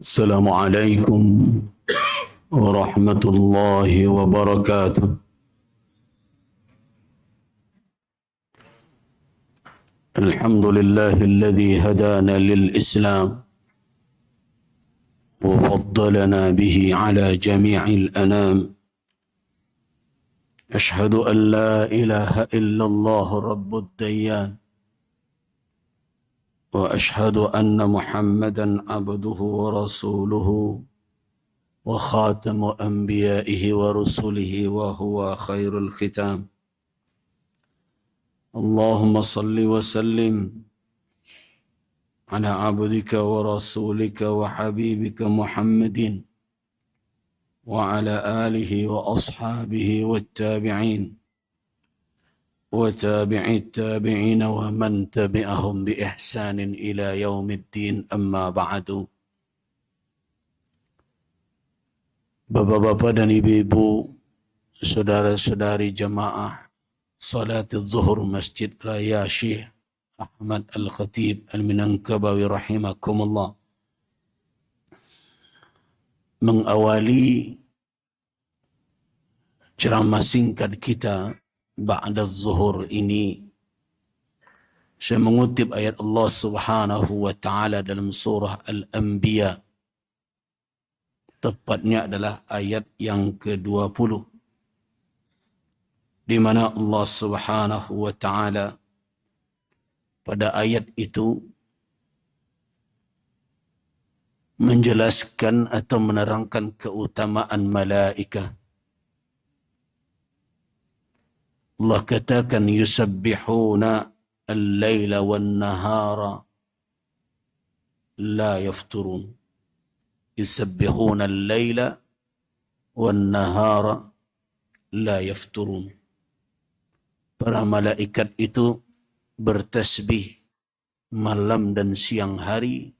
السلام عليكم ورحمة الله وبركاته. الحمد لله الذي هدانا للإسلام وفضلنا به على جميع الأنام. أشهد أن لا إله إلا الله رب الديان، وأشهد أن محمدا عبده ورسوله وخاتم أنبيائه ورسله وهو خير الختام. اللهم صل وسلم على عبدك ورسولك وحبيبك محمد وعلى آله وأصحابه والتابعين وتابع التابعين ومن تبعهم بإحسان إلى يوم الدين. أما بعد. Bapak-bapak dan ibu-ibu, saudara-saudari jamaah salat zuhur Masjid Raya Syekh Ahmad Al-Khatib Al-Minangkabawi rahimakumullah. Mengawali ceramah singkat kita ba'da zuhur ini, saya mengutip ayat Allah Subhanahu wa taala dalam surah Al-Anbiya. Tepatnya adalah ayat yang ke-20, di mana Allah Subhanahu wa taala pada ayat itu menjelaskan atau menerangkan keutamaan malaikat. Allah katakan yusabbihuna al-laila wan-nahara la yafturun. Yusabbihuna al-laila wan-nahara la yafturun. Para malaikat itu bertasbih malam dan siang hari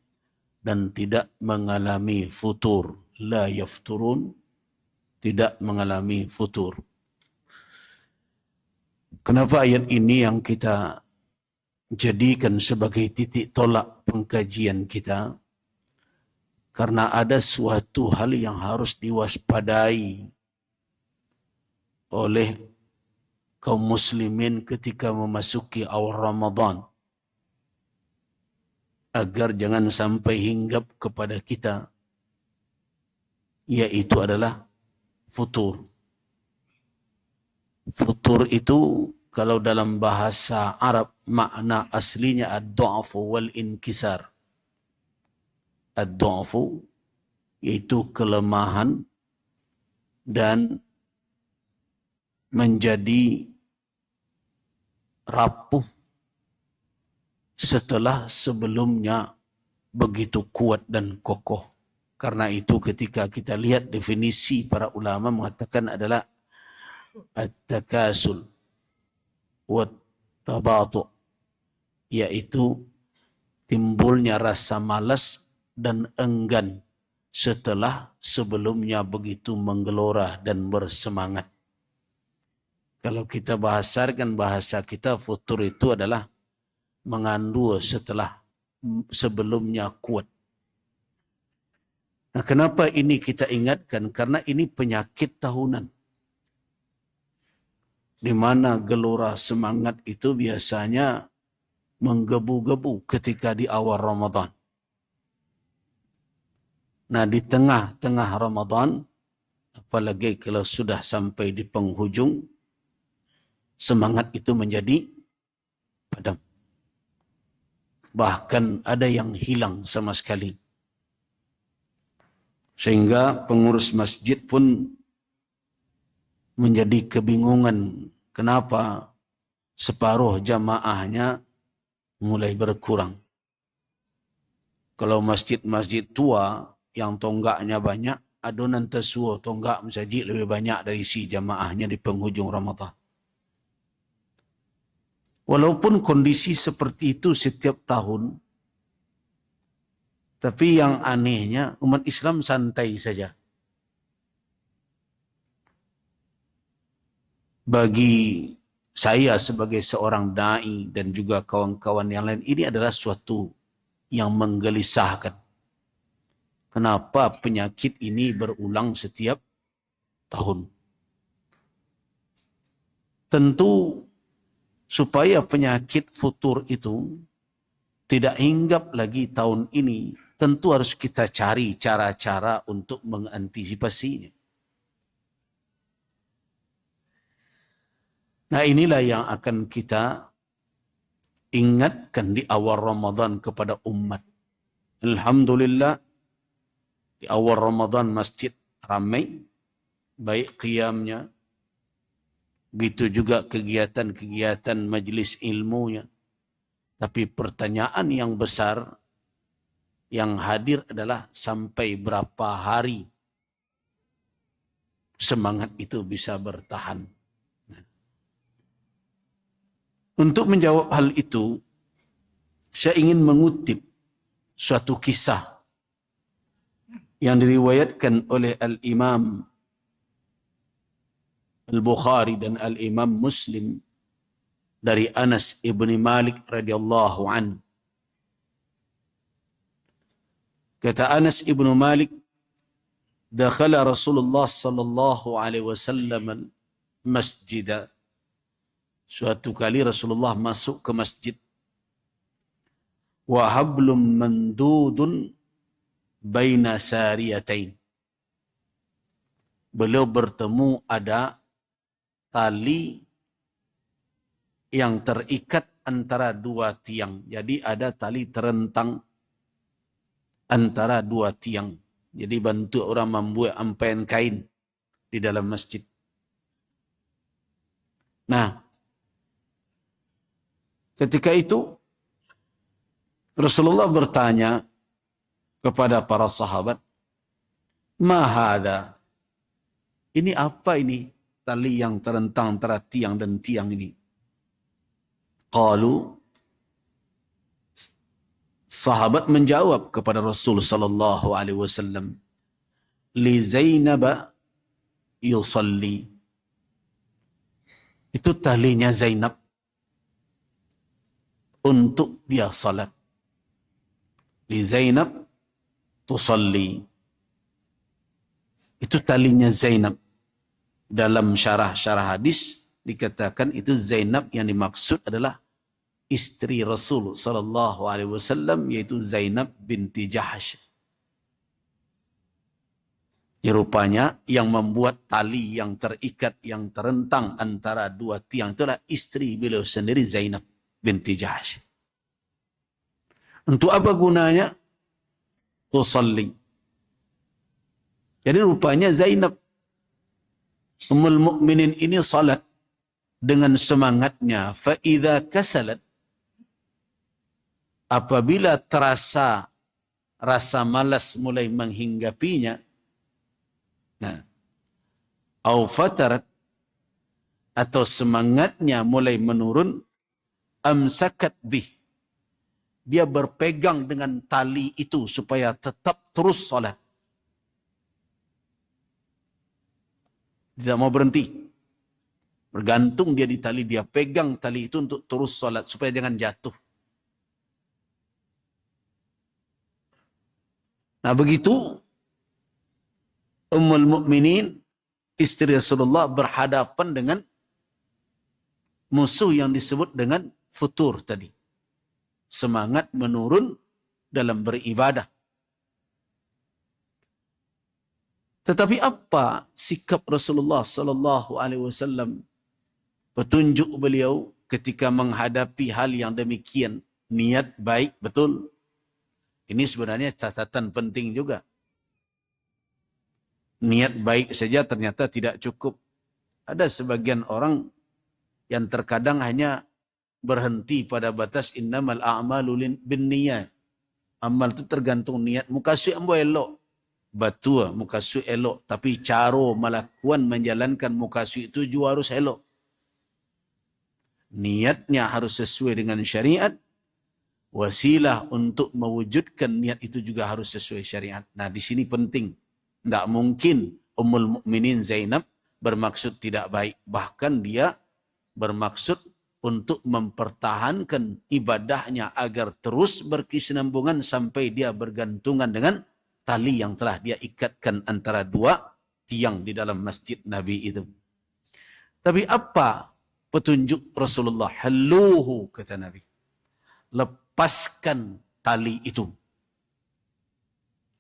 dan tidak mengalami futur. La yafturun, tidak mengalami futur. Kenapa ayat ini yang kita jadikan sebagai titik tolak pengkajian kita? Karena ada suatu hal yang harus diwaspadai oleh kaum muslimin ketika memasuki awal Ramadan, agar jangan sampai hinggap kepada kita, yaitu adalah futur. Futur itu kalau dalam bahasa Arab makna aslinya ad-du'afu wal inkisar. Ad-du'afu yaitu kelemahan dan menjadi rapuh setelah sebelumnya begitu kuat dan kokoh. Karena itu ketika kita lihat definisi para ulama mengatakan adalah at-takasul wat-tabatu, yaitu timbulnya rasa malas dan enggan setelah sebelumnya begitu menggelora dan bersemangat. Kalau kita bahasarkan bahasa kita, futur itu adalah mengandung setelah sebelumnya kuat. Nah, kenapa ini kita ingatkan? Karena ini penyakit tahunan, di mana gelora semangat itu biasanya menggebu-gebu ketika di awal Ramadan. Nah, di tengah-tengah Ramadan, apalagi kalau sudah sampai di penghujung, semangat itu menjadi padam. Bahkan ada yang hilang sama sekali. Sehingga pengurus masjid pun menjadi kebingungan kenapa separuh jamaahnya mulai berkurang. Kalau masjid-masjid tua yang tonggaknya banyak, adonan tersua tonggak masjid lebih banyak dari si jamaahnya di penghujung Ramadan. Walaupun kondisi seperti itu setiap tahun, tapi yang anehnya umat Islam santai saja. Bagi saya sebagai seorang da'i dan juga kawan-kawan yang lain, ini adalah suatu yang menggelisahkan. kenapa penyakit ini berulang setiap tahun. Tentu supaya penyakit futur itu tidak hinggap lagi tahun ini, tentu harus kita cari cara-cara untuk mengantisipasinya. Nah, inilah yang akan kita ingatkan di awal Ramadan kepada umat. Alhamdulillah, di awal Ramadan masjid ramai, baik qiyamnya, begitu juga kegiatan-kegiatan majlis ilmunya. Tapi pertanyaan yang besar yang hadir adalah sampai berapa hari semangat itu bisa bertahan. Untuk menjawab hal itu, saya ingin mengutip suatu kisah yang diriwayatkan oleh Al-Imam Al-Bukhari dan Al-Imam Muslim dari Anas ibn Malik radhiyallahu an. Kata Anas ibn Malik, dakhala Rasulullah sallallahu alaihi wasallam masjid. Suatu kali Rasulullah masuk ke masjid. Wa hablum mandudun baina sariyatain. Beliau bertemu ada tali yang terikat antara dua tiang. Jadi ada tali terentang antara dua tiang. Jadi bantu orang membuat ampaian kain di dalam masjid. Nah, ketika itu Rasulullah bertanya kepada para sahabat, "Ma hadha?" Ini apa ini tali yang terentang antara tiang dan tiang ini? Qalu, sahabat menjawab kepada Rasul sallallahu alaihi wasallam, "Li Zainab yusalli." Itu talinya Zainab untuk dia salat. Li Zainab tusalli. Itu talinya Zainab. Dalam syarah-syarah hadis dikatakan itu Zainab yang dimaksud adalah istri Rasul sallallahu alaihi wasallam, yaitu Zainab binti Jahsh. Ya, rupanya yang membuat tali yang terikat, yang terentang antara dua tiang itulah istri beliau sendiri, Zainab binti Jahsh. Untuk apa gunanya? Tusalli. Jadi rupanya Zainab Ummul Mukminin ini salat dengan semangatnya. Fa idza kasalat, apabila terasa rasa malas mulai menghinggapinya, nah, au fatarat, atau semangatnya mulai menurun, amsakat bih, dia berpegang dengan tali itu supaya tetap terus salat. Tidak mau berhenti. Bergantung dia di tali, dia pegang tali itu untuk terus salat supaya jangan jatuh. Nah, begitu Ummul Mukminin istri Rasulullah berhadapan dengan musuh yang disebut dengan futur tadi. Semangat menurun dalam beribadah. Tetapi apa sikap Rasulullah sallallahu alaihi wasallam? Petunjuk beliau ketika menghadapi hal yang demikian. Niat baik, betul. Ini sebenarnya catatan penting juga. Niat baik saja ternyata tidak cukup. Ada sebagian orang yang terkadang hanya berhenti pada batas innamal a'malu binniyat. Amal itu tergantung niat. Muka suik ambo elok. Batua muka suik elok. Tapi cara melakukan menjalankan muka suik itu juga harus elok. Niatnya harus sesuai dengan syariat. Wasilah untuk mewujudkan niat itu juga harus sesuai syariat. Nah, di sini penting. Tidak mungkin Ummul Mukminin Zainab bermaksud tidak baik. Bahkan dia bermaksud untuk mempertahankan ibadahnya agar terus berkesinambungan sampai dia bergantungan dengan tali yang telah dia ikatkan antara dua tiang di dalam masjid Nabi itu. Tapi apa petunjuk Rasulullah? Halluhu, kata Nabi. Lepaskan tali itu.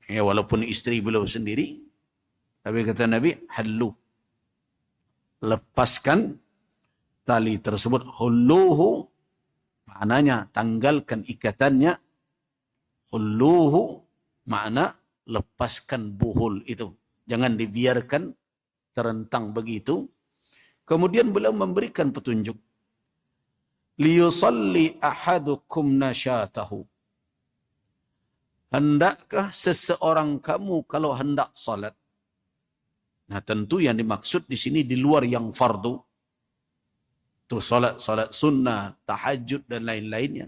Ya, walaupun istri beliau sendiri, tapi kata Nabi, hallu. Lepaskan tali tersebut. Halluhu, maknanya tanggalkan ikatannya. Halluhu, makna lepaskan buhul itu. Jangan dibiarkan terentang begitu. Kemudian beliau memberikan petunjuk. Liyusalli ahadukum nasyatahu. Hendakkah seseorang kamu kalau hendak salat? Nah, tentu yang dimaksud di sini di luar yang fardu. Itu salat sunnah, tahajud dan lain-lainnya.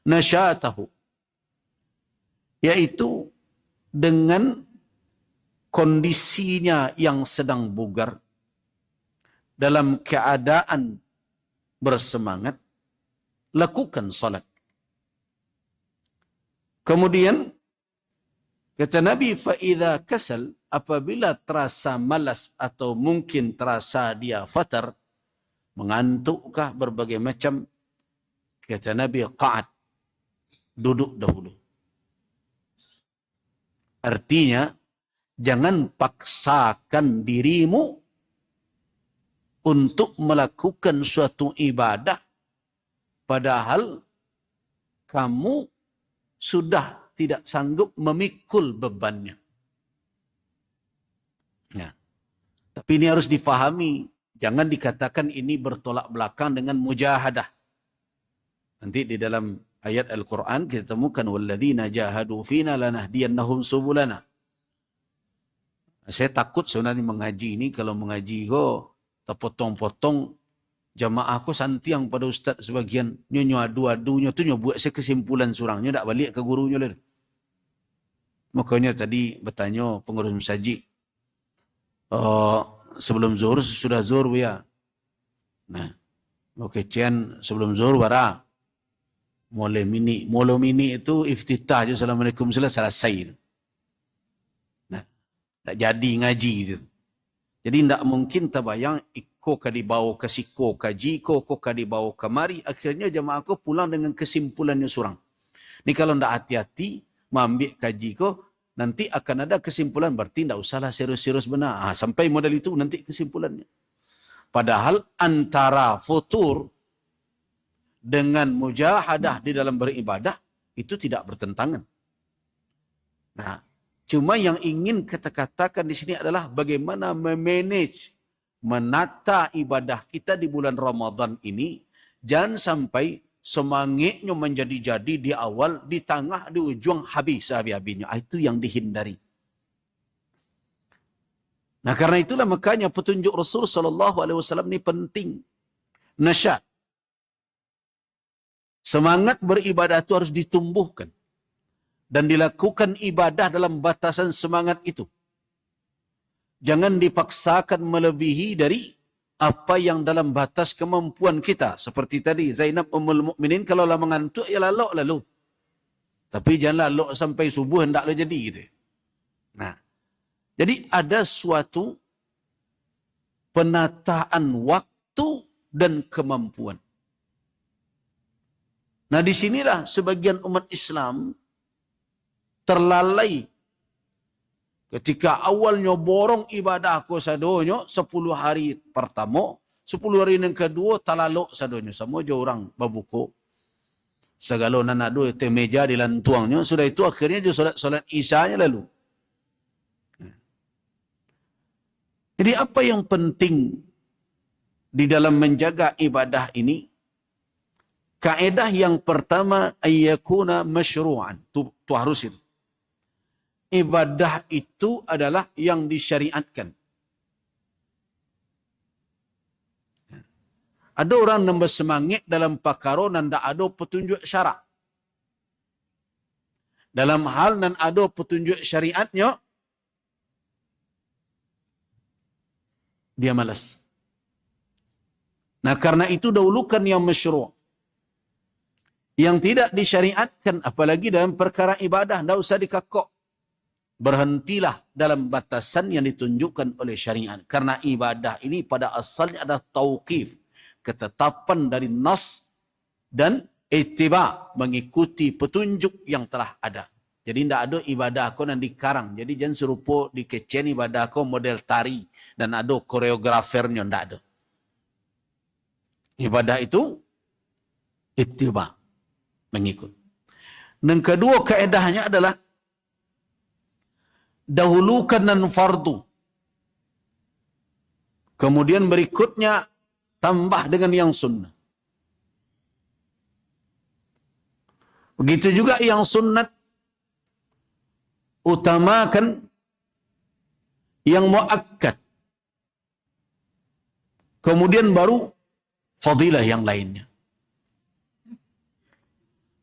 Nasyatahu, yaitu dengan kondisinya yang sedang bugar, dalam keadaan bersemangat, lakukan salat. Kemudian kata Nabi, faidha kasal, apabila terasa malas atau mungkin terasa dia fatar, mengantukkah berbagai macam, kata Nabi, qa'ad, duduk dahulu. Artinya, jangan paksakan dirimu untuk melakukan suatu ibadah padahal kamu sudah tidak sanggup memikul bebannya. Nah, tapi ini harus difahami. Jangan dikatakan ini bertolak belakang dengan mujahadah. Nanti di dalam ayat Al-Quran kita temukan walladzina jahadu fina lanahdiyannahum subulana. Saya takut sebenarnya mengaji ini, kalau mengaji kok terpotong-potong, jamaah aku santiang pada ustaz sebagian, nyo adu-adunya tu nyo buat saya kesimpulan surangnya tak balik ke gurunya lah. Makanya tadi bertanya pengurus masjid, sebelum zuhur sudah zuhur ya. Nah, okecian sebelum zuhur bara. Molo mini itu iftitah je, assalamualaikum selesai. Nah, tak jadi ngaji itu. Jadi tidak mungkin terbayang iko ka dibawa ke siko kaji, iko ka dibawa ke mari, akhirnya jemaah ko pulang dengan kesimpulannya surang. Ni kalau tidak hati-hati mengambil kaji ko, nanti akan ada kesimpulan, berarti tidak usahlah serius-serius benar. Sampai model itu nanti kesimpulannya. Padahal antara futur dengan mujahadah di dalam beribadah itu tidak bertentangan. Nah, cuma yang ingin kita katakan di sini adalah bagaimana memanage, menata ibadah kita di bulan Ramadan ini. Jangan sampai semangatnya menjadi-jadi di awal, di tengah, di ujung, habis habis-habisnya. Itu yang dihindari. Nah, karena itulah makanya petunjuk Rasul SAW ini penting. Nasyat. Semangat beribadah itu harus ditumbuhkan. Dan dilakukan ibadah dalam batasan semangat itu. Jangan dipaksakan melebihi dari apa yang dalam batas kemampuan kita. Seperti tadi, Zainab Ummul Mukminin kalau lah mengantuk, ya lalok lalu. Tapi jangan lalok sampai subuh, hendaklah jadi gitu. Nah, jadi ada suatu penataan waktu dan kemampuan. Nah, disinilah sebagian umat Islam terlalai ketika awalnya borong ibadah ko sadonyo 10 hari pertama, 10 hari yang kedua talalok sadonyo, sama je orang babuko segala nanado te meja di lantuangnya, sudah itu akhirnya je solat isyanya lalu. Jadi apa yang penting di dalam menjaga ibadah ini? Kaedah yang pertama, ayyakuna masyru'an. Itu harus itu. Ibadah itu adalah yang disyariatkan. Ada orang yang bersemangat dalam perkara dan tak ada petunjuk syarak. Dalam hal dan ada petunjuk syariatnya, dia malas. Nah, karena itu dahulukan yang masyru'. Yang tidak disyariatkan, apalagi dalam perkara ibadah, tidak usah dikakok. berhentilah dalam batasan yang ditunjukkan oleh syariat. Karena ibadah ini pada asalnya adalah tauqif, ketetapan dari nas dan ittiba, mengikuti petunjuk yang telah ada. Jadi tidak ada ibadah kau yang dikarang. Jadi jangan serupa dikecen ibadah kau model tari dan ada koreografernya, tidak ada. Ibadah itu ittiba, mengikut. Dan kedua kaedahnya adalah dahulukan dan fardu. Kemudian berikutnya tambah dengan yang sunnah. Begitu juga yang sunnat, utamakan yang muakkad. Kemudian baru fadilah yang lainnya.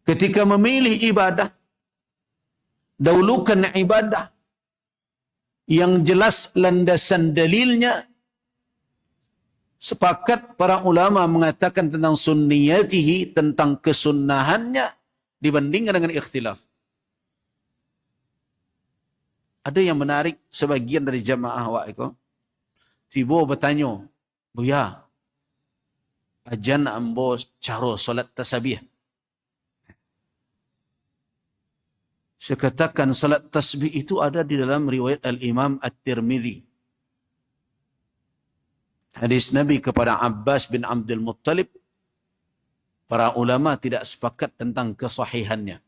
Ketika memilih ibadah, dahulukan ibadah yang jelas landasan dalilnya. Sepakat para ulama mengatakan tentang sunniyatihi, tentang kesunnahannya dibandingkan dengan ikhtilaf. Ada yang menarik, sebagian dari jamaah wa iko tiba bertanya, Buya, ajan ambo cara solat tasbih. Saya katakan salat tasbih itu ada di dalam riwayat Al-Imam At-Tirmidzi. Hadis Nabi kepada Abbas bin Abdul Muttalib. Para ulama tidak sepakat tentang kesahihannya.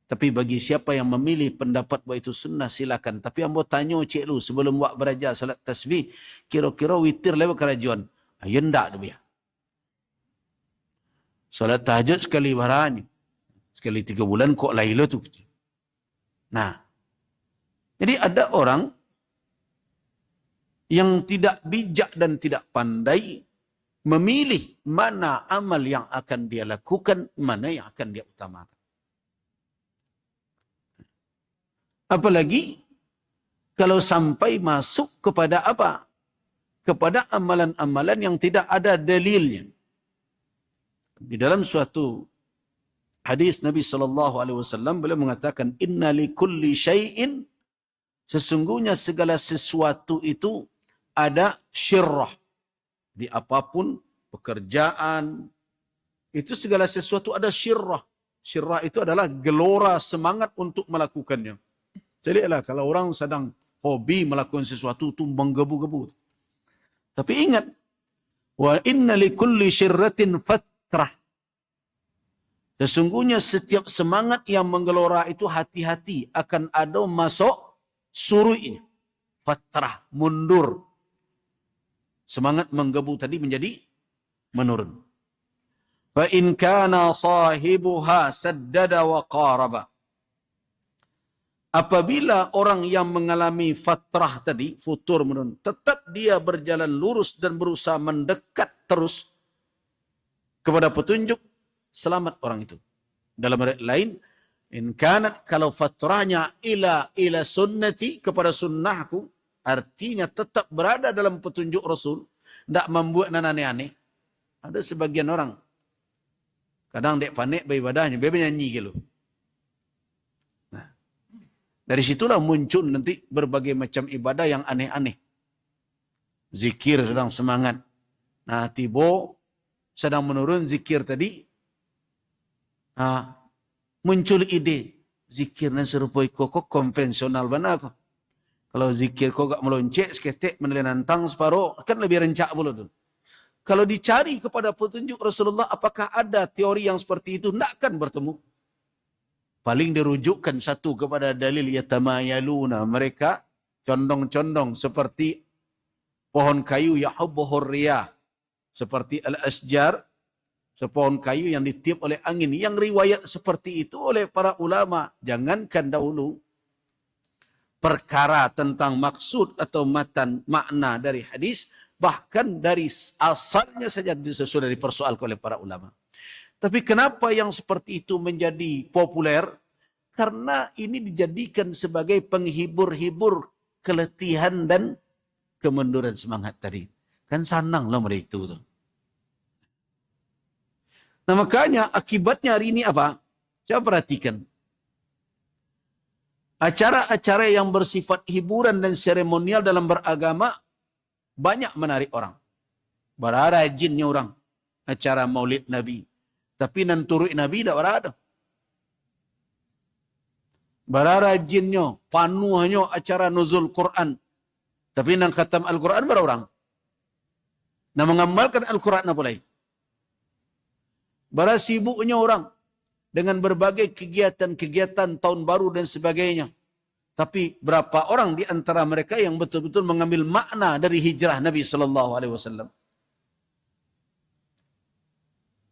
Tapi bagi siapa yang memilih pendapat bahawa itu sunnah, silakan. Tapi ambo tanya cik lu, sebelum buat berajar salat tasbih, kira-kira witir lewat kerajuan. Ya ndak dia. Salat tahajud sekali baranya. Sekali 3 bulan kok Laila tu. Nah, jadi ada orang yang tidak bijak dan tidak pandai memilih mana amal yang akan dia lakukan, mana yang akan dia utamakan. Apalagi kalau sampai masuk kepada apa? Kepada amalan-amalan yang tidak ada dalilnya. Di dalam suatu hadis Nabi SAW beliau mengatakan, Inna li kulli syai'in, sesungguhnya segala sesuatu itu ada syirrah. Di apapun, pekerjaan, itu segala sesuatu ada syirrah. Syirrah itu adalah gelora semangat untuk melakukannya. Jadi kalau orang sedang hobi melakukan sesuatu itu menggebu-gebu. Tapi ingat, wa inna li kulli syirratin fatrah. Sesungguhnya setiap semangat yang menggelora itu hati-hati akan ada masuk suruhnya. Fatrah, mundur. Semangat menggebu tadi menjadi menurun. Fa in kana sahibuha saddada wa qaraba. Apabila orang yang mengalami fatrah tadi, futur menurun, tetap dia berjalan lurus dan berusaha mendekat terus kepada petunjuk, selamat orang itu. Dalam ayat lain, in kanat, kalau fatrahnya ila sunnati, kepada sunnahku, artinya tetap berada dalam petunjuk Rasul, tidak membuat aneh-aneh. Ada sebagian orang, kadang dek panik beribadahnya, dia nyanyi gitu. Nah, dari situlah muncul nanti berbagai macam ibadah yang aneh-aneh. Zikir sedang semangat. Nah, tiba sedang menurun zikir tadi, muncul ide zikirnya serupa kok konvensional benar kok. Kalau zikir kok gak meloncek seketik menelantang separuh, kan lebih rencak pula tu. Kalau dicari kepada petunjuk Rasulullah, apakah ada teori yang seperti itu? Tidak akan bertemu. Paling dirujukkan satu kepada dalil yatamayaluna, mereka condong-condong seperti pohon kayu yahubbuhur riyah, seperti al-asjar, sepohon kayu yang ditiup oleh angin. Yang riwayat seperti itu oleh para ulama, jangankan dahulu perkara tentang maksud atau makna dari hadis, bahkan dari asalnya saja sudah dipersoalkan oleh para ulama. Tapi kenapa yang seperti itu menjadi populer? Karena ini dijadikan sebagai penghibur-hibur keletihan dan kemunduran semangat tadi. Kan sananglah mereka itu. Nah makanya akibatnya hari ini apa? Coba perhatikan. Acara-acara yang bersifat hiburan dan seremonial dalam beragama banyak menarik orang. Berarajinnya orang acara maulid Nabi. Tapi nan turut Nabi tak berada. Berarajinnya, panuhnya acara nuzul Quran. Tapi nan khatam Al-Quran berapa orang? Nan mengamalkan Al-Quran apa lagi? Berasibuknya orang dengan berbagai kegiatan-kegiatan tahun baru dan sebagainya. Tapi berapa orang di antara mereka yang betul-betul mengambil makna dari hijrah Nabi SAW?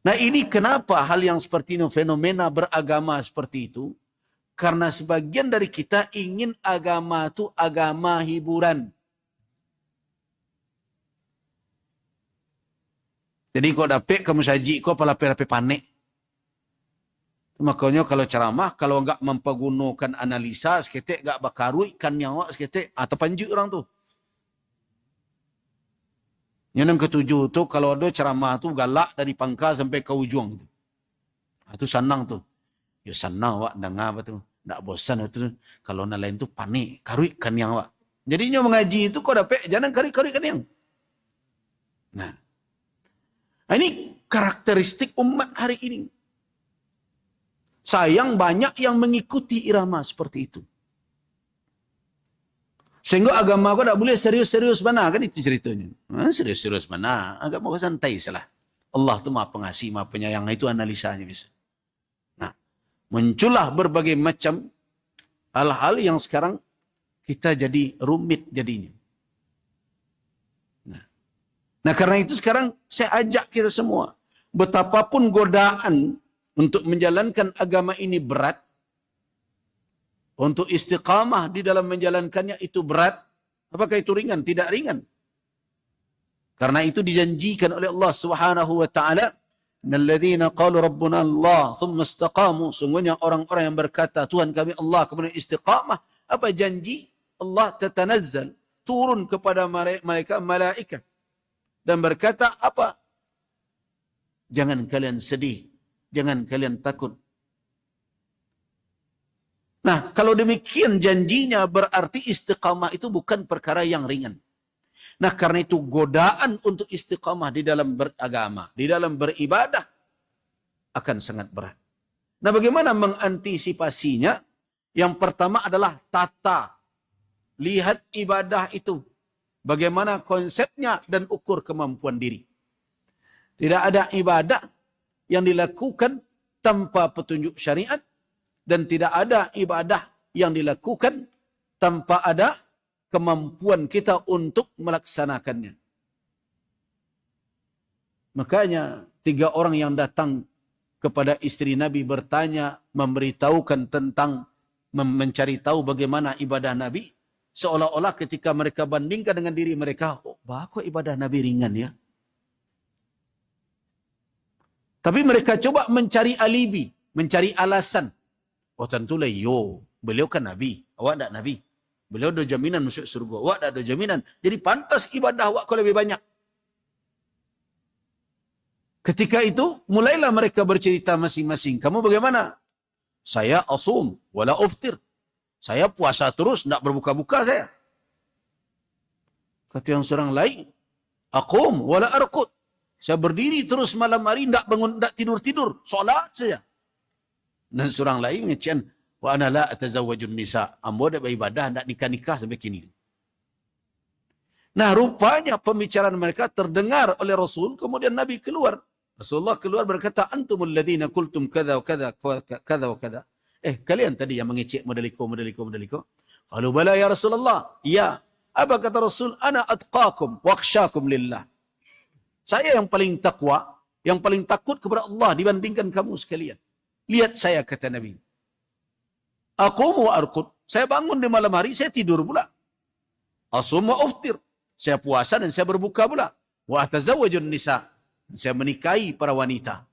Nah, ini kenapa hal yang seperti ini, fenomena beragama seperti itu? Karena sebagian dari kita ingin agama itu agama hiburan. Jadi kau dapet kamu saji kau palape-lape panik. Makanya kalau ceramah, kalau enggak mempergunakan analisa, seketik enggak bakarui kan yang awak seketik, atau panjuk orang tu. Yang ketujuh tu, kalau ada ceramah tu galak dari pangkal sampai ke ujung tu. Itu senang tu. Ya senang awak dengar apa tu. Tak bosan tu. Kalau nak lain tu panik, karui kan yang awak. Jadinya mengaji itu kau dapat, jangan karui kan yang. Nah, ini karakteristik umat hari ini. Sayang banyak yang mengikuti irama seperti itu. Sehingga agama kau tak boleh serius-serius mana kan itu ceritanya. Serius-serius mana? Agama kau santai salah. Allah tu maha pengasih, maha penyayang. Itu analisanya bisa. Nah, muncullah berbagai macam hal-hal yang sekarang kita jadi rumit jadinya. Nah, karena itu sekarang saya ajak kita semua. Betapapun godaan untuk menjalankan agama ini berat, untuk istiqamah di dalam menjalankannya itu berat. Apakah itu ringan? Tidak ringan. Karena itu dijanjikan oleh Allah Subhanahu wa taala, "Alladzina qalu rabbuna Allah, thumma istaqamu." Sungguhnya orang-orang yang berkata Tuhan kami Allah kemudian istiqamah. Apa janji? Allah tatanazzal, turun kepada mereka malaikat dan berkata apa? Jangan kalian sedih, jangan kalian takut. Nah, kalau demikian janjinya berarti istiqamah itu bukan perkara yang ringan. Nah, karena itu godaan untuk istiqamah di dalam beragama, di dalam beribadah akan sangat berat. Nah, bagaimana mengantisipasinya? Yang pertama adalah tata. Lihat ibadah itu. Bagaimana konsepnya dan ukur kemampuan diri. Tidak ada ibadah yang dilakukan tanpa petunjuk syariat. Dan tidak ada ibadah yang dilakukan tanpa ada kemampuan kita untuk melaksanakannya. Makanya 3 orang yang datang kepada istri Nabi bertanya, memberitahukan tentang mencari tahu bagaimana ibadah Nabi. Seolah-olah ketika mereka bandingkan dengan diri mereka, oh, kok ibadah Nabi ringan ya. Tapi mereka coba mencari alibi, mencari alasan. Oh tentulah, beliau kan Nabi, awak tak Nabi. Beliau ada jaminan masuk surga, awak tak ada jaminan. Jadi pantas ibadah awak kau lebih banyak. Ketika itu, mulailah mereka bercerita masing-masing. Kamu bagaimana? Saya asum, wala uftir. Saya puasa terus, tak berbuka-buka saya. Kata yang seorang lain, aqum, wala arqud. Saya berdiri terus malam hari, tak bangun, tak tidur-tidur. Solat saja. Dan seorang lain mengatakan, wa ana la atazawwajun nisa. Ambo dak beribadah, tak nikah-nikah sampai kini. Nah, rupanya pembicaraan mereka terdengar oleh Rasul, kemudian Nabi keluar. Rasulullah keluar berkata, antumul ladzina qultum kadza wa kadza kadza wa kadza. Kalian tadi yang mengecek modeliko. Qalu bala ya Rasulullah. Ya. Apa kata Rasul? Ana atqakum wa akhsyakum lillah. Saya yang paling takwa, yang paling takut kepada Allah dibandingkan kamu sekalian. Lihat saya, kata Nabi. Aqum wa arqud. Saya bangun di malam hari, saya tidur pula. Asum wa uftir. Saya puasa dan saya berbuka pula. Wa atazawwajun nisa. Saya menikahi para wanita.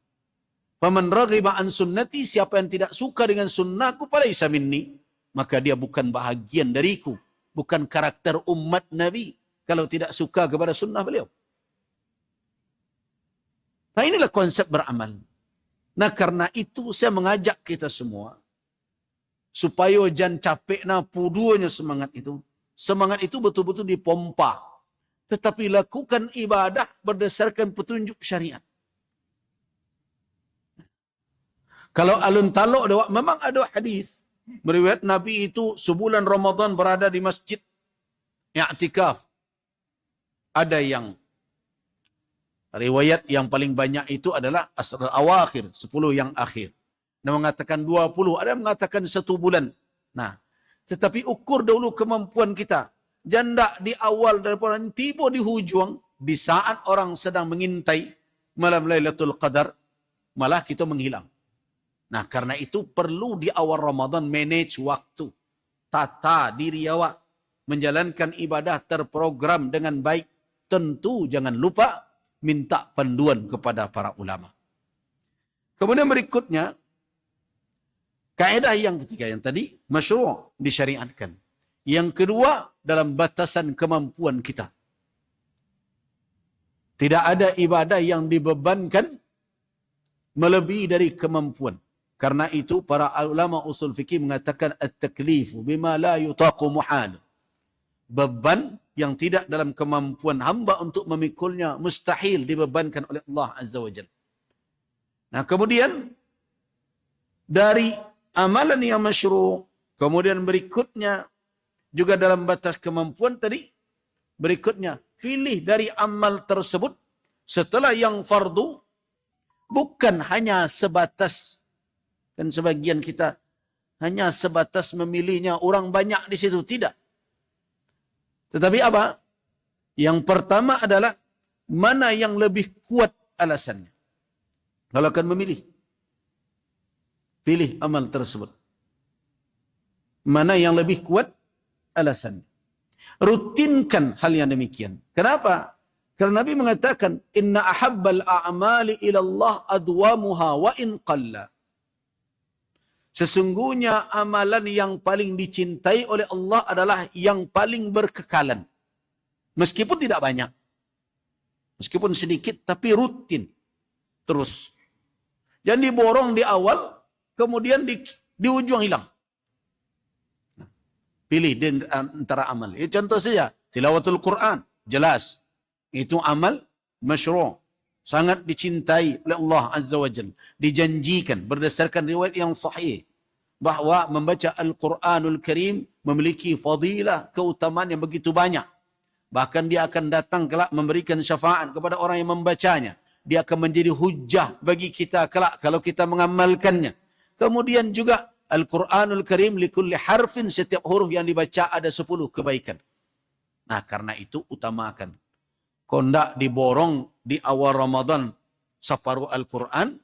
Faman raghiba an sunnati, siapa yang tidak suka dengan sunnahku falaysa minni, maka dia bukan bahagian dariku, bukan karakter umat Nabi kalau tidak suka kepada sunnah beliau. Nah, inilah konsep beramal. Nah, karena itu saya mengajak kita semua supaya jan capek na puduanya semangat itu. Semangat itu betul-betul dipompa. Tetapi lakukan ibadah berdasarkan petunjuk syariat. Kalau alun taluk, memang ada hadis. Meriwayat Nabi itu sebulan Ramadan berada di masjid. I'tikaf. Ada yang riwayat yang paling banyak itu adalah asr awakhir, 10 yang akhir. Ada mengatakan 20, ada yang mengatakan 1 bulan. Nah, tetapi ukur dahulu kemampuan kita. Janda di awal daripada tiba di hujung, di saat orang sedang mengintai malam Lailatul Qadar, malah kita menghilang. Nah, karena itu perlu di awal Ramadan manage waktu. Tata diri awak. Menjalankan ibadah terprogram dengan baik. Tentu jangan lupa minta panduan kepada para ulama. Kemudian berikutnya, kaedah yang ketiga yang tadi, masyru' disyariatkan. Yang kedua, dalam batasan kemampuan kita. Tidak ada ibadah yang dibebankan melebihi dari kemampuan. Karena itu para ulama usul fikih mengatakan at-taklifu bima la yutaqu muhal. Beban yang tidak dalam kemampuan hamba untuk memikulnya mustahil dibebankan oleh Allah Azza wa Jalla. Nah, kemudian dari amalan yang masyru', kemudian berikutnya juga dalam batas kemampuan tadi, berikutnya pilih dari amal tersebut setelah yang fardu, bukan hanya sebatas, kan sebagian kita hanya sebatas memilihnya orang banyak di situ, tidak. Tetapi apa? Yang pertama adalah mana yang lebih kuat alasannya. Kalau akan memilih, pilih amal tersebut. Mana yang lebih kuat alasannya. Rutinkan hal yang demikian. Kenapa? Karena Nabi mengatakan, Inna ahabbal a'mali ilallah adwamuha wa in qalla. Sesungguhnya amalan yang paling dicintai oleh Allah adalah yang paling berkekalan. Meskipun tidak banyak. Meskipun sedikit, tapi rutin. Terus. Jangan diborong di awal, kemudian di ujung hilang. Pilih di antara amal. Contoh saja, tilawatul Quran. Jelas. Itu amal masyru'. Sangat dicintai oleh Allah Azza wa Jalla. Dijanjikan berdasarkan riwayat yang sahih. Bahawa membaca Al-Quranul Karim memiliki fadilah, keutamaan yang begitu banyak. Bahkan dia akan datang kelak memberikan syafaat kepada orang yang membacanya. Dia akan menjadi hujjah bagi kita kelak kalau kita mengamalkannya. Kemudian juga Al-Quranul Karim likulli harfin, setiap huruf yang dibaca ada 10 kebaikan. Nah, karena itu utamakan. Kondak diborong di awal Ramadan separuh Al-Quran,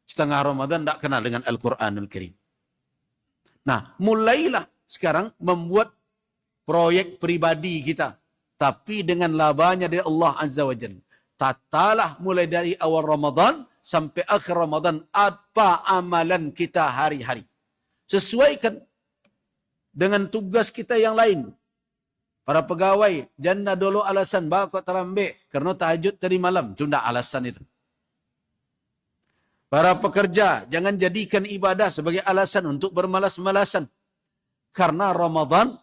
setengah Ramadan tak kenal dengan Al-Quranul Karim. Nah, mulailah sekarang membuat proyek pribadi kita. Tapi dengan labanya dari Allah Azza wa Jalla. Tatalah mulai dari awal Ramadan sampai akhir Ramadan apa amalan kita hari-hari. Sesuaikan dengan tugas kita yang lain. Para pegawai, jangan dulu alasan bakal terlambat karena tahajud tadi malam. Itu tidak alasan itu. Para pekerja, jangan jadikan ibadah sebagai alasan untuk bermalas-malasan. Karena Ramadan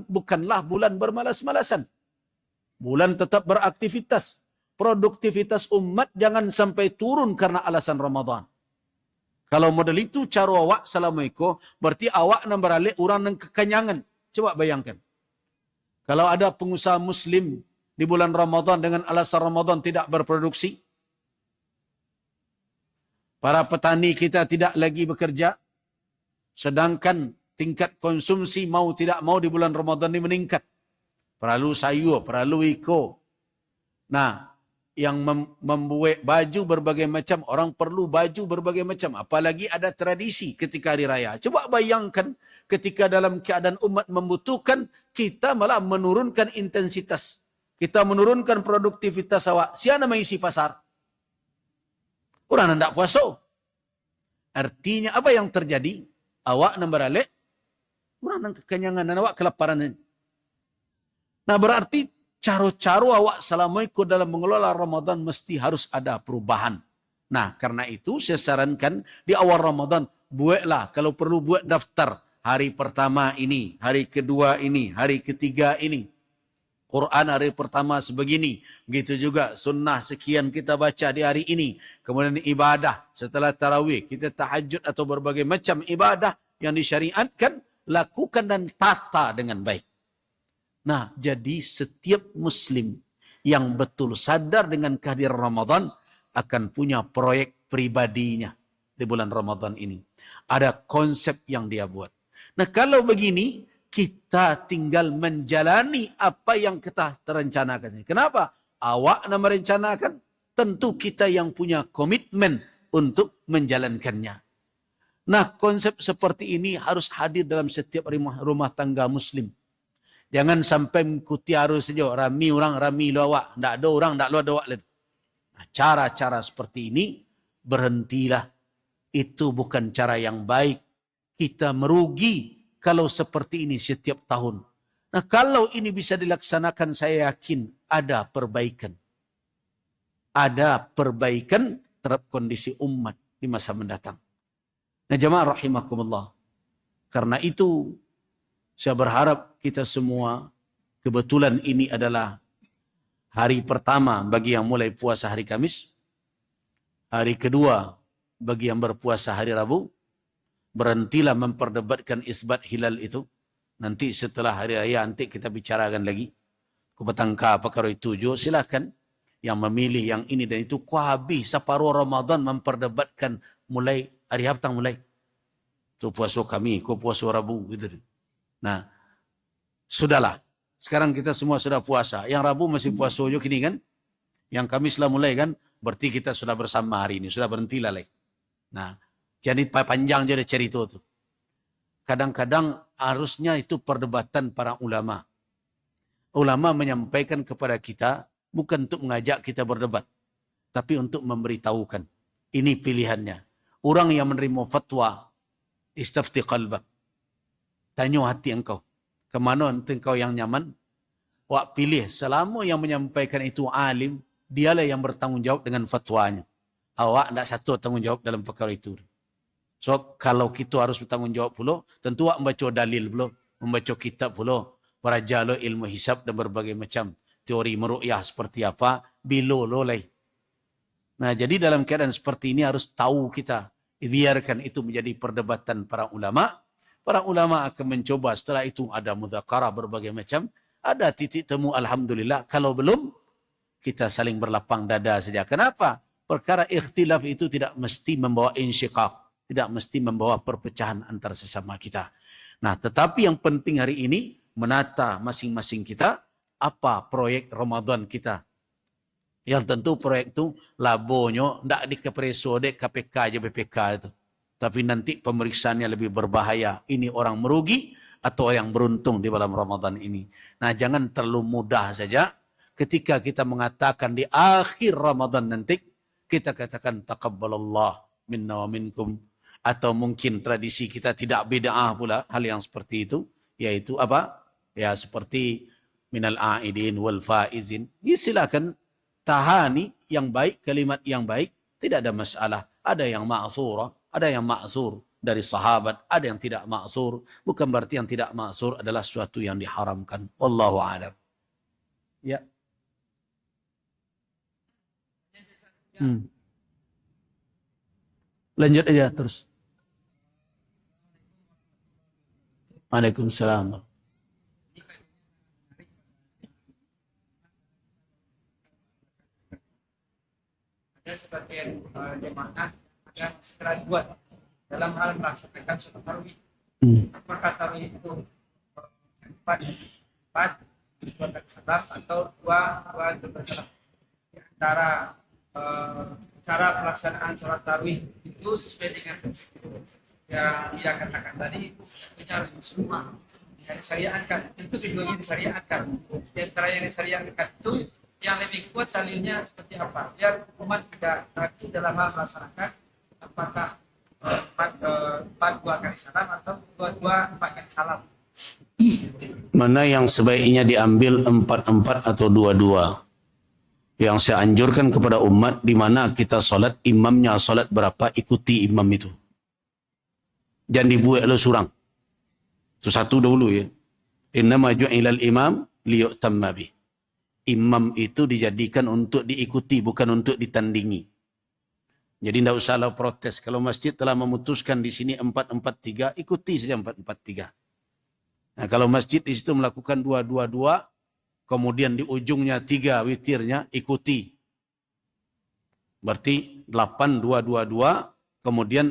bukanlah bulan bermalas-malasan. Bulan tetap beraktivitas. Produktivitas umat jangan sampai turun karena alasan Ramadan. Kalau model itu cara awak Assalamualaikum, berarti awak nak beralih orang yang kekenyangan. Coba bayangkan. Kalau ada pengusaha muslim di bulan Ramadan dengan alasan Ramadan tidak berproduksi, para petani kita tidak lagi bekerja, sedangkan tingkat konsumsi mau tidak mau di bulan Ramadan ini meningkat. Perlu sayur, perlu iko. Nah, yang membuat baju berbagai macam, orang perlu baju berbagai macam. Apalagi ada tradisi ketika hari raya. Coba bayangkan ketika dalam keadaan umat membutuhkan, kita malah menurunkan intensitas. Kita menurunkan produktivitas awak. Siapa mengisi pasar? Orang hendak puasa. Artinya apa yang terjadi? Awak nak beralih, orang nak kekenyangan dan awak kelaparan. Nah, berarti cara-cara awak Assalamualaikum dalam mengelola Ramadan mesti harus ada perubahan. Nah, karena itu saya sarankan di awal Ramadan buatlah kalau perlu buat daftar. Hari pertama ini, hari kedua ini, hari ketiga ini. Quran hari pertama sebegini. Begitu juga sunnah sekian kita baca di hari ini. Kemudian ibadah setelah tarawih. Kita tahajud atau berbagai macam ibadah yang disyariatkan. Lakukan dan tata dengan baik. Nah, jadi setiap muslim yang betul sadar dengan kehadiran Ramadan akan punya proyek pribadinya di bulan Ramadan ini. Ada konsep yang dia buat. Nah, kalau begini, kita tinggal menjalani apa yang kita terencanakan. Kenapa? Awak nak merencanakan, tentu kita yang punya komitmen untuk menjalankannya. Nah, konsep seperti ini harus hadir dalam setiap rumah tangga muslim. Jangan sampai mengikuti arus saja. Rami orang, rami lu awak. Tak ada orang, tak lu ada awak. Nah, cara-cara seperti ini, berhentilah. Itu bukan cara yang baik. Kita merugi kalau seperti ini setiap tahun. Nah, kalau ini bisa dilaksanakan, saya yakin ada perbaikan. Ada perbaikan terhadap kondisi umat di masa mendatang. Nah, jemaah rahimakumullah. Karena itu, saya berharap kita semua, kebetulan ini adalah hari pertama bagi yang mulai puasa hari Kamis. Hari kedua bagi yang berpuasa hari Rabu. Berhentilah memperdebatkan isbat hilal itu. Nanti setelah hari raya nanti kita bicarakan lagi. Kupetangka perkara itu juga silakan. Yang memilih yang ini dan itu. Ku habis separuh Ramadan memperdebatkan mulai hari haftan mulai. Tu puasa kami, ku puasa Rabu gitu. Nah, sudahlah. Sekarang kita semua sudah puasa. Yang Rabu masih puasa juga kini kan. Yang Kamis lah mulai kan. Berarti kita sudah bersama hari ini. Sudah berhentilah lagi. Nah, jadi panjang jadi cerita itu. Kadang-kadang harusnya itu perdebatan para ulama. Ulama menyampaikan kepada kita bukan untuk mengajak kita berdebat, tapi untuk memberitahukan. Ini pilihannya. Orang yang menerima fatwa, istafti qalbak. Tanya hati engkau. Kemana engkau yang nyaman? Wak pilih. Selama yang menyampaikan itu alim, dialah yang bertanggung jawab dengan fatwanya. Awak tidak satu tanggung jawab dalam perkara itu. So, kalau kita harus bertanggung jawab pula, tentu awak membaca dalil pula, membaca kitab pula, para jalo ilmu hisab dan berbagai macam teori meru'yah seperti apa, bilo lolai. Nah, jadi dalam keadaan seperti ini harus tahu kita, biarkan itu menjadi perdebatan para ulama. Para ulama akan mencoba, setelah itu ada mudzakarah berbagai macam, ada titik temu alhamdulillah. Kalau belum, kita saling berlapang dada saja. Kenapa? Perkara ikhtilaf itu tidak mesti membawa insyiqaq. Tidak mesti membawa perpecahan antara sesama kita. Nah, tetapi yang penting hari ini, menata masing-masing kita, apa proyek Ramadan kita. Yang tentu proyek itu, labonyo, tidak di kepreso, di KPK aja BPK itu. Tapi nanti pemeriksaannya lebih berbahaya. Ini orang merugi atau yang beruntung di dalam Ramadan ini. Nah, jangan terlalu mudah saja. Ketika kita mengatakan di akhir Ramadan nanti, kita katakan taqabbalallah minna wa minkum. Atau mungkin tradisi kita tidak bid'ah pula hal yang seperti itu. Yaitu apa? Ya seperti minal a'idin wal faizin. Ya silakan tahani yang baik, kalimat yang baik. Tidak ada masalah. Ada yang ma'surah, ada yang ma'sur dari sahabat. Ada yang tidak ma'sur. Bukan berarti yang tidak ma'sur adalah sesuatu yang diharamkan. Wallahu a'lam. Ya. Lanjut aja terus. Waalaikumsalam. Ada sebagian jemaah yang segera buat dalam hal melaksanakan sholat tarawih. Apakah tarawih itu empat dua bersalam atau dua bersalam? Di antara cara pelaksanaan sholat tarawih itu sesuai dengan yang dia katakan tadi, itu harus semua yang disyariatkan. Tentu keduanya disyariatkan. Di antara yang disyariatkan itu yang lebih kuat dalilnya seperti apa? Biar umat tidak ragu dalam hal melaksanakan apakah empat dua kali salam atau dua empat kali salam. Mana yang sebaiknya diambil 4-4 atau 2-2? Yang saya anjurkan kepada umat, di mana kita solat, imamnya solat berapa, ikuti imam itu. Jangan dibuat lo surang. Itu satu dahulu ya. Innama ju'ilal imam liyu'tamma bih. Imam itu dijadikan untuk diikuti, bukan untuk ditandingi. Jadi tidak usah lo protes. Kalau masjid telah memutuskan di sini 4-4-3, ikuti saja 4-4-3. Nah, kalau masjid di situ melakukan 2-2-2, kemudian di ujungnya 3 witirnya, ikuti. Berarti 8-2-2-2, kemudian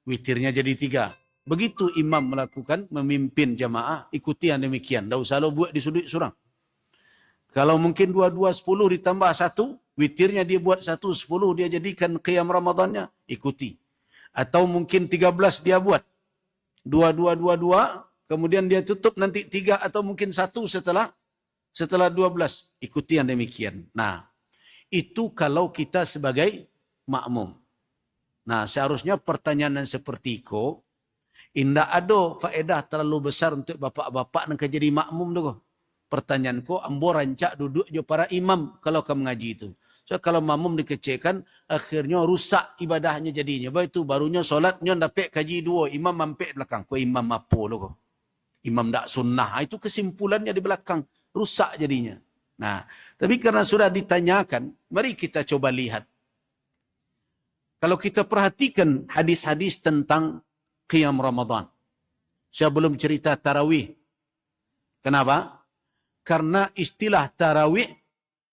witirnya jadi 3. Begitu imam melakukan, memimpin jamaah, ikuti yang demikian. Tidak usah lo buat di sudut surang. Kalau mungkin 2-2-10 ditambah 1, witirnya dia buat 1-10, dia jadikan qiyam Ramadannya, ikuti. Atau mungkin 13 dia buat. 2-2-2-2, kemudian dia tutup nanti 3 atau mungkin 1 setelah 12. Ikuti yang demikian. Nah, itu kalau kita sebagai makmum. Nah, seharusnya pertanyaan yang seperti itu, indah ada faedah terlalu besar untuk bapak-bapak yang jadi makmum tu. Pertanyaanku, ambo rancak duduk je para imam kalau kamu mengaji itu. So, kalau makmum dikecilkan, akhirnya rusak ibadahnya jadinya. Baik itu barunya solatnya dapat kaji 2, imam mampek belakang. Kau imam apa lo? Imam tak sunnah. Itu kesimpulannya di belakang. Rusak jadinya. Nah, tapi karena sudah ditanyakan, mari kita coba lihat. Kalau kita perhatikan hadis-hadis tentang qiyam Ramadan. Saya belum cerita tarawih. Kenapa? Karena istilah tarawih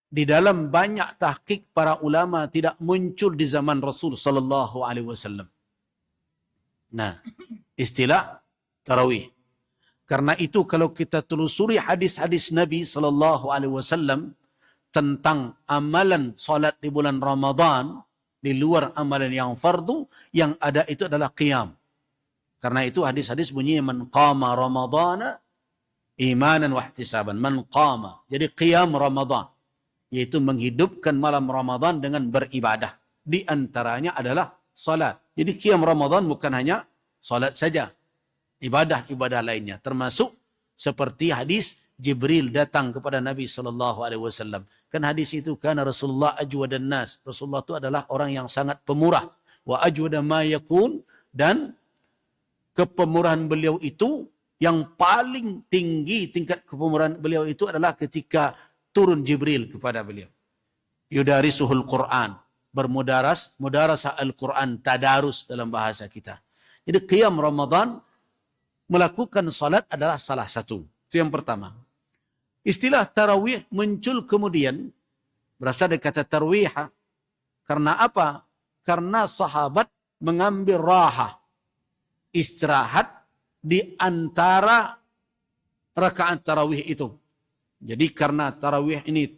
di dalam banyak tahqiq para ulama tidak muncul di zaman Rasul sallallahu alaihi wasallam. Nah, istilah tarawih. Karena itu kalau kita telusuri hadis-hadis Nabi sallallahu alaihi wasallam tentang amalan salat di bulan Ramadan di luar amalan yang fardu, yang ada itu adalah qiyam. Karena itu hadis-hadis bunyi man qama ramadhana imanan wa ihtisaban. Man qama. Jadi qiyam Ramadan. Yaitu menghidupkan malam Ramadan dengan beribadah. Di antaranya adalah salat. Jadi qiyam Ramadan bukan hanya salat saja. Ibadah-ibadah lainnya. Termasuk seperti hadis Jibril datang kepada Nabi SAW. Kan hadis itu kan Rasulullah ajwadan nas. Rasulullah itu adalah orang yang sangat pemurah. Wa ajwada ma yakun. Dan kepemurahan beliau itu yang paling tinggi tingkat kepemurahan beliau itu adalah ketika turun Jibril kepada beliau. Yudarisuhul Quran. Mudarasah Al-Quran. Tadarus dalam bahasa kita. Jadi qiyam Ramadan melakukan salat adalah salah satu. Itu yang pertama. Istilah tarawih muncul kemudian berasal dari kata tarwiha. Karena apa? Karena sahabat mengambil raha. Istirahat di antara rakaat tarawih itu. Jadi karena tarawih ini,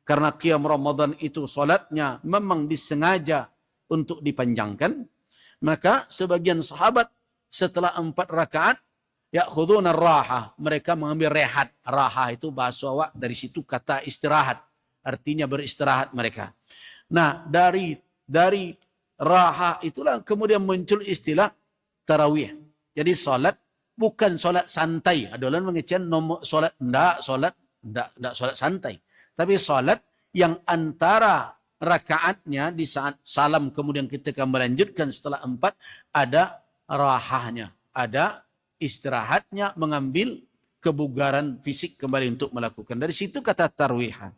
karena qiyam Ramadan itu salatnya memang disengaja untuk dipanjangkan, maka sebagian sahabat setelah 4 rakaat ya'khuduna raha, mereka mengambil rehat. Raha itu bahasa awak dari situ kata istirahat, artinya beristirahat mereka. Nah, dari raha itulah kemudian muncul istilah tarawih. Jadi solat bukan solat santai. Ada orang mengecen nomor solat enggak solat santai. Tapi solat yang antara rakaatnya di saat salam kemudian kita akan melanjutkan setelah 4 ada rahahnya, ada istirahatnya, mengambil kebugaran fisik kembali untuk melakukan. Dari situ kata tarwihan.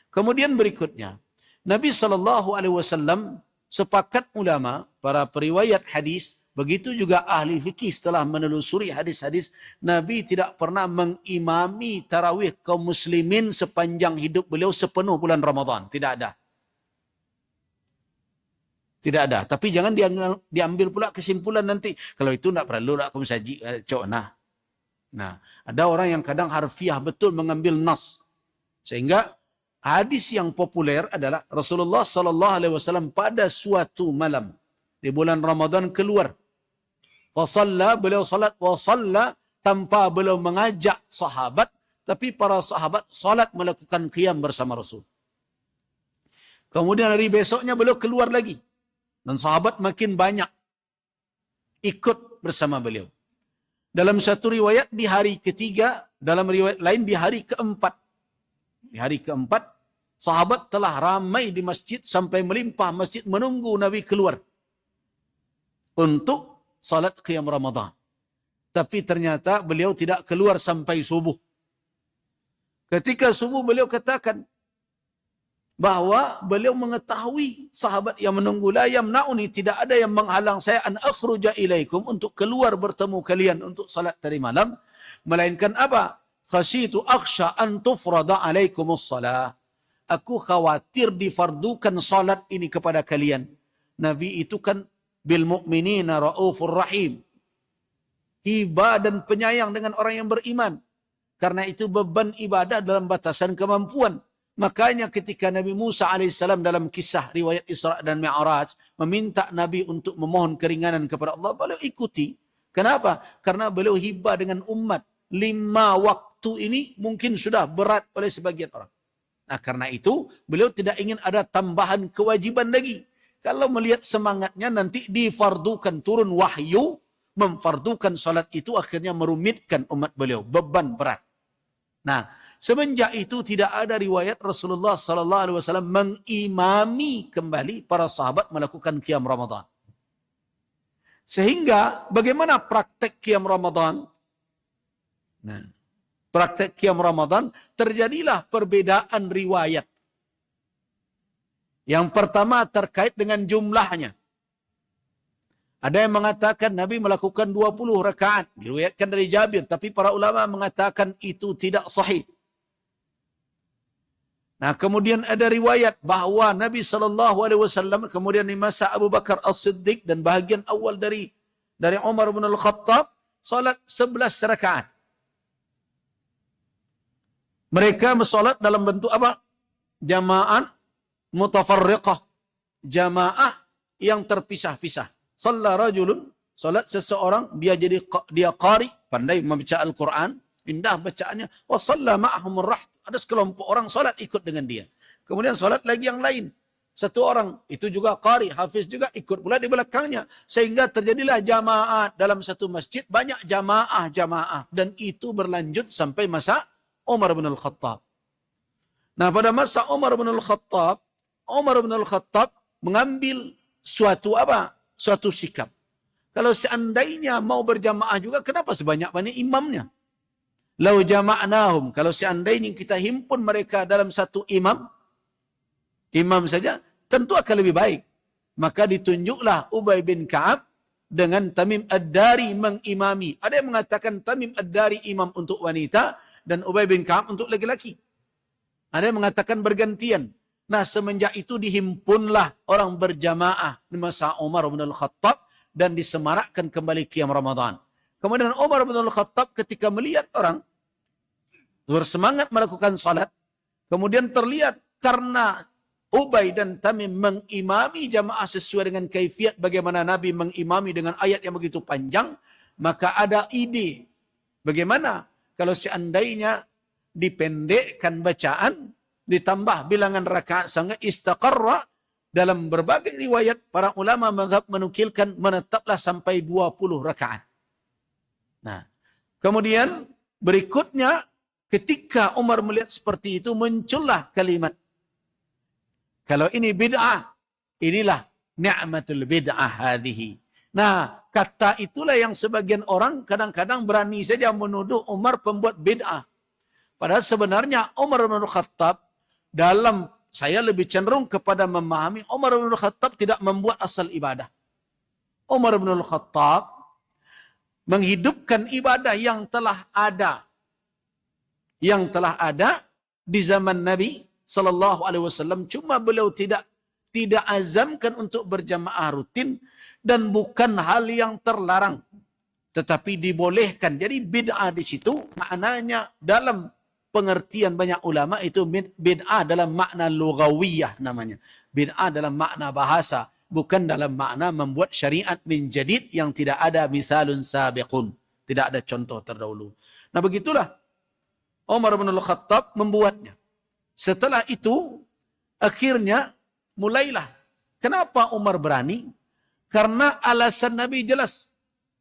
Kemudian berikutnya, Nabi SAW sepakat ulama, para periwayat hadis, begitu juga ahli fikih setelah menelusuri hadis-hadis, Nabi tidak pernah mengimami tarawih kaum muslimin sepanjang hidup beliau sepenuh bulan Ramadan. Tidak ada. Tidak ada. Tapi jangan diambil pula kesimpulan nanti. Kalau itu tidak perlu nak kamu saji. Nah, ada orang yang kadang harfiah betul mengambil nas. Sehingga hadis yang populer adalah Rasulullah SAW pada suatu malam di bulan Ramadan keluar. Fasalla, beliau salat, wasalla, tanpa beliau mengajak sahabat, tapi para sahabat salat melakukan qiyam bersama Rasul. Kemudian hari besoknya beliau keluar lagi. Dan sahabat makin banyak ikut bersama beliau. Dalam satu riwayat di hari ketiga, dalam riwayat lain di hari keempat. Di hari keempat, sahabat telah ramai di masjid sampai melimpah masjid menunggu Nabi keluar. Untuk salat qiyam Ramadan. Tapi ternyata beliau tidak keluar sampai subuh. Ketika subuh beliau katakan bahwa beliau mengetahui sahabat yang menunggu, la yamna'uni, tidak ada yang menghalang saya an akhruja ilaikum, untuk keluar bertemu kalian untuk salat tadi malam, melainkan apa? Khasyitu akhsha an tufrada alaikumus salah. Aku khawatir difardukan salat ini kepada kalian. Nabi itu kan bil mu'minina raufur rahim. Hibah dan penyayang dengan orang yang beriman. Karena itu beban ibadah dalam batasan kemampuan. Makanya ketika Nabi Musa AS dalam kisah riwayat Isra dan Mi'raj meminta Nabi untuk memohon keringanan kepada Allah, beliau ikuti. Kenapa? Karena beliau hibah dengan umat. 5 waktu ini mungkin sudah berat oleh sebagian orang. Nah, karena itu beliau tidak ingin ada tambahan kewajiban lagi. Kalau melihat semangatnya nanti difardukan, turun wahyu, memfardukan salat itu akhirnya merumitkan umat beliau, beban berat. Nah, semenjak itu tidak ada riwayat Rasulullah sallallahu alaihi wasallam mengimami kembali para sahabat melakukan qiyam Ramadan. Sehingga bagaimana praktek qiyam Ramadan? Nah, praktek qiyam Ramadan terjadilah perbedaan riwayat. Yang pertama terkait dengan jumlahnya. Ada yang mengatakan Nabi melakukan 20 rakaat. Diriwayatkan dari Jabir. Tapi para ulama mengatakan itu tidak sahih. Nah, kemudian ada riwayat bahawa Nabi SAW kemudian di masa Abu Bakar As-Siddiq dan bahagian awal dari Umar bin Al-Khattab, salat 11 rakaat. Mereka mensolat dalam bentuk apa? Jamaah mutafarriqah. Jamaah yang terpisah-pisah. Shalla rajulun, salat seseorang, dia qari, pandai membaca Al-Quran, indah bacaannya. Wa shalla ma'ahum ar-raht, ada sekelompok orang salat ikut dengan dia. Kemudian salat lagi yang lain. Satu orang, itu juga qari, hafiz juga, ikut pula di belakangnya. Sehingga terjadilah jamaah dalam satu masjid, banyak jamaah. Dan itu berlanjut sampai masa Umar bin Al-Khattab. Nah, pada masa Umar bin Al-Khattab mengambil suatu sikap. Kalau seandainya mau berjamaah juga, kenapa sebanyak-banyak imamnya? Lau jama'nahum, kalau seandainya kita himpun mereka dalam satu imam saja, tentu akan lebih baik. Maka ditunjuklah Ubay bin Ka'ab dengan Tamim Ad-Dari mengimami. Ada yang mengatakan Tamim Ad-Dari imam untuk wanita dan Ubay bin Ka'ab untuk laki-laki. Ada yang mengatakan bergantian. Nah, semenjak itu dihimpunlah orang berjamaah di masa Umar bin Al-Khattab dan disemarakkan kembali qiyam Ramadan. Kemudian Umar bin Al-Khattab ketika melihat orang bersemangat melakukan salat, kemudian terlihat karena Ubay dan Tamim mengimami jamaah sesuai dengan kaifiat bagaimana Nabi mengimami dengan ayat yang begitu panjang, maka ada ide bagaimana kalau seandainya dipendekkan bacaan, ditambah bilangan rakaat sehingga istaqarra. Dalam berbagai riwayat para ulama mazhab menukilkan menetaplah sampai 20 rakaat. Nah, kemudian berikutnya ketika Umar melihat seperti itu muncullah kalimat, kalau ini bid'ah, inilah ni'matul bid'ah hadhihi. Nah, kata itulah yang sebagian orang kadang-kadang berani saja menuduh Umar pembuat bid'ah. Padahal sebenarnya Umar bin Khattab, dalam saya lebih cenderung kepada memahami Umar bin Khattab tidak membuat asal ibadah. Umar bin Khattab menghidupkan ibadah yang telah ada. Yang telah ada di zaman Nabi sallallahu alaihi wasallam, cuma beliau tidak azamkan untuk berjamaah rutin dan bukan hal yang terlarang, tetapi dibolehkan. Jadi bid'ah di situ maknanya dalam pengertian banyak ulama itu bid'ah dalam makna lughawiyah namanya. Bid'ah dalam makna bahasa, bukan dalam makna membuat syariat min jadid yang tidak ada misalun sabiqun, tidak ada contoh terdahulu. Nah, begitulah Umar bin Al-Khattab membuatnya. Setelah itu akhirnya mulailah. Kenapa Umar berani? Karena alasan Nabi jelas,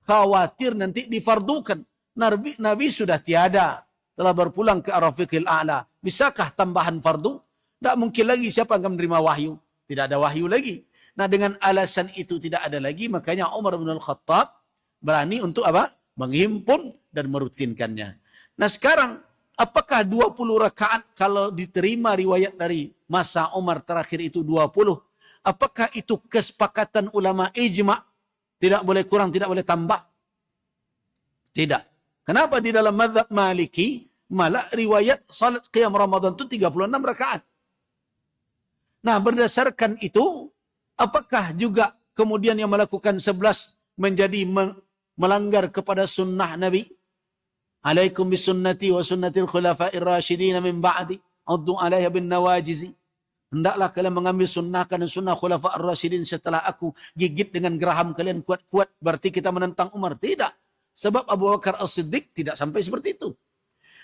khawatir nanti difardukan. Nabi sudah tiada, telah berpulang ke Ar-Rafiqil A'la. Bisakah tambahan fardu? Tak mungkin lagi, siapa akan menerima wahyu? Tidak ada wahyu lagi. Nah, dengan alasan itu tidak ada lagi, makanya Umar bin Al-Khattab berani untuk apa? Menghimpun dan merutinkannya. Nah sekarang, apakah 20 rakaat kalau diterima riwayat dari masa Umar terakhir itu 20? Apakah itu kesepakatan ulama ijma'? Tidak boleh kurang, tidak boleh tambah? Tidak. Kenapa di dalam mazhab Maliki malah riwayat salat qiyam Ramadan itu 36 rakaat? Nah, berdasarkan itu, apakah juga kemudian yang melakukan 11 menjadi melanggar kepada sunnah Nabi? Alaikum bisunnati wa sunnatil khulafa'ir rasyidin min ba'di, addu 'alaiha bin nawajizi. Hendaklah kalian mengambil sunnahkan dan sunnah khulafa'ir rasyidin setelah aku, gigit dengan geraham kalian kuat-kuat. Berarti kita menentang Umar? Tidak. Sebab Abu Bakar As-Siddiq tidak sampai seperti itu.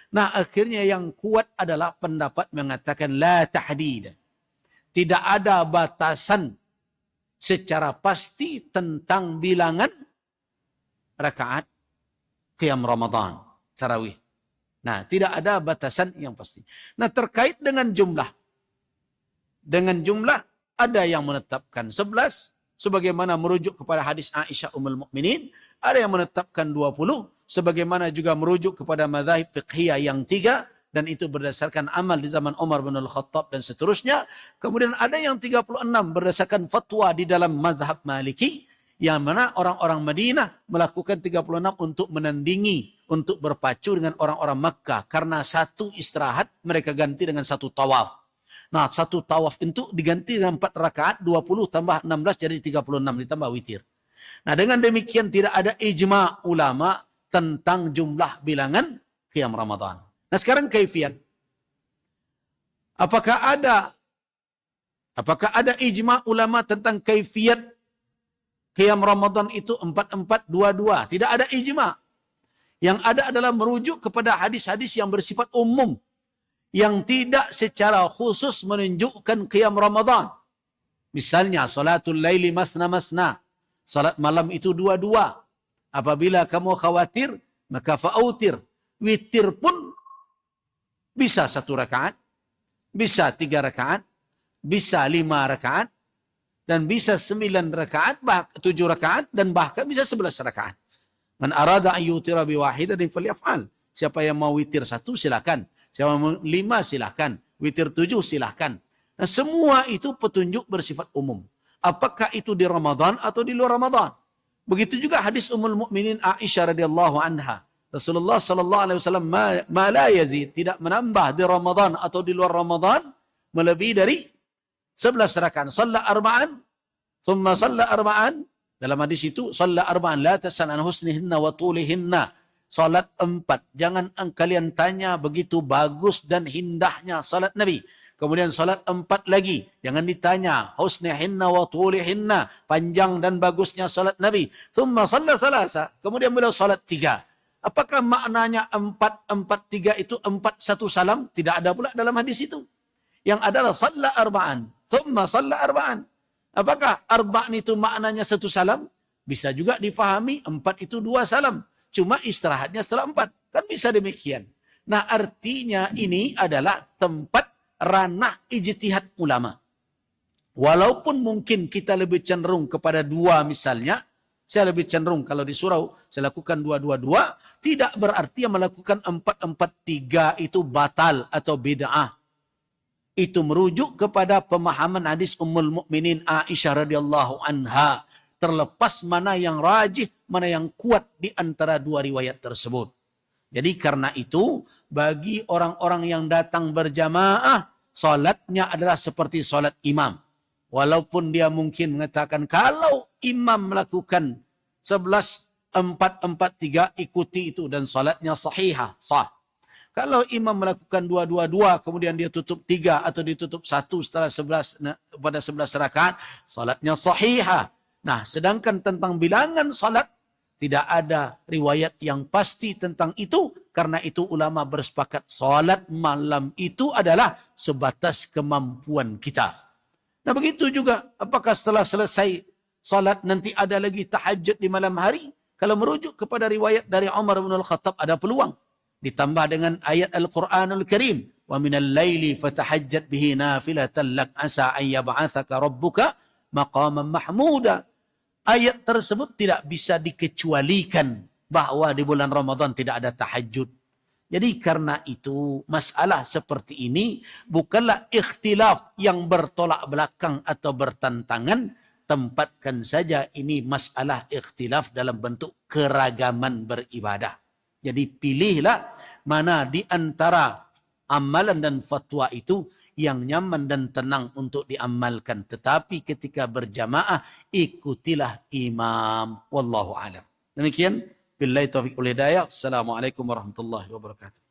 Nah, akhirnya yang kuat adalah pendapat mengatakan la tahdid. Tidak ada batasan secara pasti tentang bilangan rakaat qiyam Ramadan, tarawih. Nah, tidak ada batasan yang pasti. Nah, terkait dengan jumlah. Dengan jumlah, ada yang menetapkan 11, sebagaimana merujuk kepada hadis Aisyah Ummul Mukminin. Ada yang menetapkan 20, sebagaimana juga merujuk kepada mazhab fiqhiyah yang 3, dan itu berdasarkan amal di zaman Umar bin Al-Khattab dan seterusnya. Kemudian ada yang 36 berdasarkan fatwa di dalam mazhab Maliki, yang mana orang-orang Madinah melakukan 36 untuk menandingi, untuk berpacu dengan orang-orang Makkah. Karena satu istirahat mereka ganti dengan satu tawaf. Nah, satu tawaf itu diganti dengan 4 rakaat, 20 tambah 16 jadi 36 ditambah witir. Nah, dengan demikian tidak ada ijma' ulama tentang jumlah bilangan qiyam Ramadan. Nah, sekarang kaifiat. Apakah ada ijma' ulama tentang kaifiat qiyam Ramadan itu 4422? Tidak ada ijma'. Yang ada adalah merujuk kepada hadis-hadis yang bersifat umum, yang tidak secara khusus menunjukkan qiyam Ramadan. Misalnya, salatul laili masna masna. Salat malam itu 2-2. Apabila kamu khawatir, maka fa'autir. Witir pun bisa 1 rakaat, bisa 3 rakaat, bisa 5 rakaat, dan bisa 9 rakaat, 7 rakaat, dan bahkan bisa 11 rakaat. Man arada an yutira biwahidatin falyaf'al. Siapa yang mau witir 1 silakan. Siapa yang mau 5 silakan. Witir 7 silakan. Nah, semua itu petunjuk bersifat umum. Apakah itu di Ramadan atau di luar Ramadan? Begitu juga hadis Ummul Mukminin Aisyah radhiyallahu anha. Rasulullah sallallahu alaihi wasallam ma la yazid, tidak menambah di Ramadan atau di luar Ramadan melebihi dari 11 rakaat. Shalla arba'an, thumma shalla arba'an. Dalam hadis itu, shalla arba'an la tas'al an husnihinna wa tulihinna. Salat 4. Jangan kalian tanya begitu bagus dan indahnya salat Nabi. Kemudian salat 4 lagi. Jangan ditanya husnihinna wa tulihinna, panjang dan bagusnya salat Nabi. Thumma shalla salasa. Kemudian beliau salat 3. Apakah maknanya 4-4-3 itu 4 1 salam? Tidak ada pula dalam hadis itu. Yang adalah shalla arba'an, thumma shalla arba'an. Apakah arba'an itu maknanya 1 salam? Bisa juga difahami 4 itu 2 salam. Cuma istirahatnya setelah 4. Kan bisa demikian. Nah, artinya ini adalah tempat ranah ijtihad ulama. Walaupun mungkin kita lebih cenderung kepada 2 misalnya, saya lebih cenderung kalau di surau, saya lakukan 2-2-2, tidak berarti yang melakukan 4-4-3 itu batal atau bid'ah. Itu merujuk kepada pemahaman hadis Ummul Mukminin Aisyah radhiyallahu anha. Terlepas mana yang rajih, mana yang kuat di antara 2 riwayat tersebut. Jadi karena itu, bagi orang-orang yang datang berjamaah, salatnya adalah seperti salat imam. Walaupun dia mungkin mengatakan, kalau imam melakukan 11-4-4-3, ikuti itu dan salatnya sahihah, sah. Kalau imam melakukan 2-2-2, kemudian dia tutup 3 atau ditutup 1 setelah 11 pada 11 rakaat, salatnya sahihah. Nah, sedangkan tentang bilangan salat, tidak ada riwayat yang pasti tentang itu. Karena itu ulama bersepakat salat malam itu adalah sebatas kemampuan kita. Nah, begitu juga apakah setelah selesai salat nanti ada lagi tahajud di malam hari? Kalau merujuk kepada riwayat dari Umar bin Al-Khattab ada peluang. Ditambah dengan ayat Al-Quranul Karim. Wa minal laili fatahajjat bihi nafilatan lak asa an yab'athaka rabbuka maqaman mahmuda. ayat tersebut tidak bisa dikecualikan bahwa di bulan Ramadan tidak ada tahajud. Jadi karena itu masalah seperti ini bukanlah ikhtilaf yang bertolak belakang atau bertentangan. Tempatkan saja ini masalah ikhtilaf dalam bentuk keragaman beribadah. Jadi pilihlah mana di antara amalan dan fatwa itu yang nyaman dan tenang untuk diamalkan. Tetapi ketika berjamaah ikutilah imam. Wallahu a'lam. Demikian. Billahi taufiq wal hidayah. Assalamualaikum warahmatullahi wabarakatuh.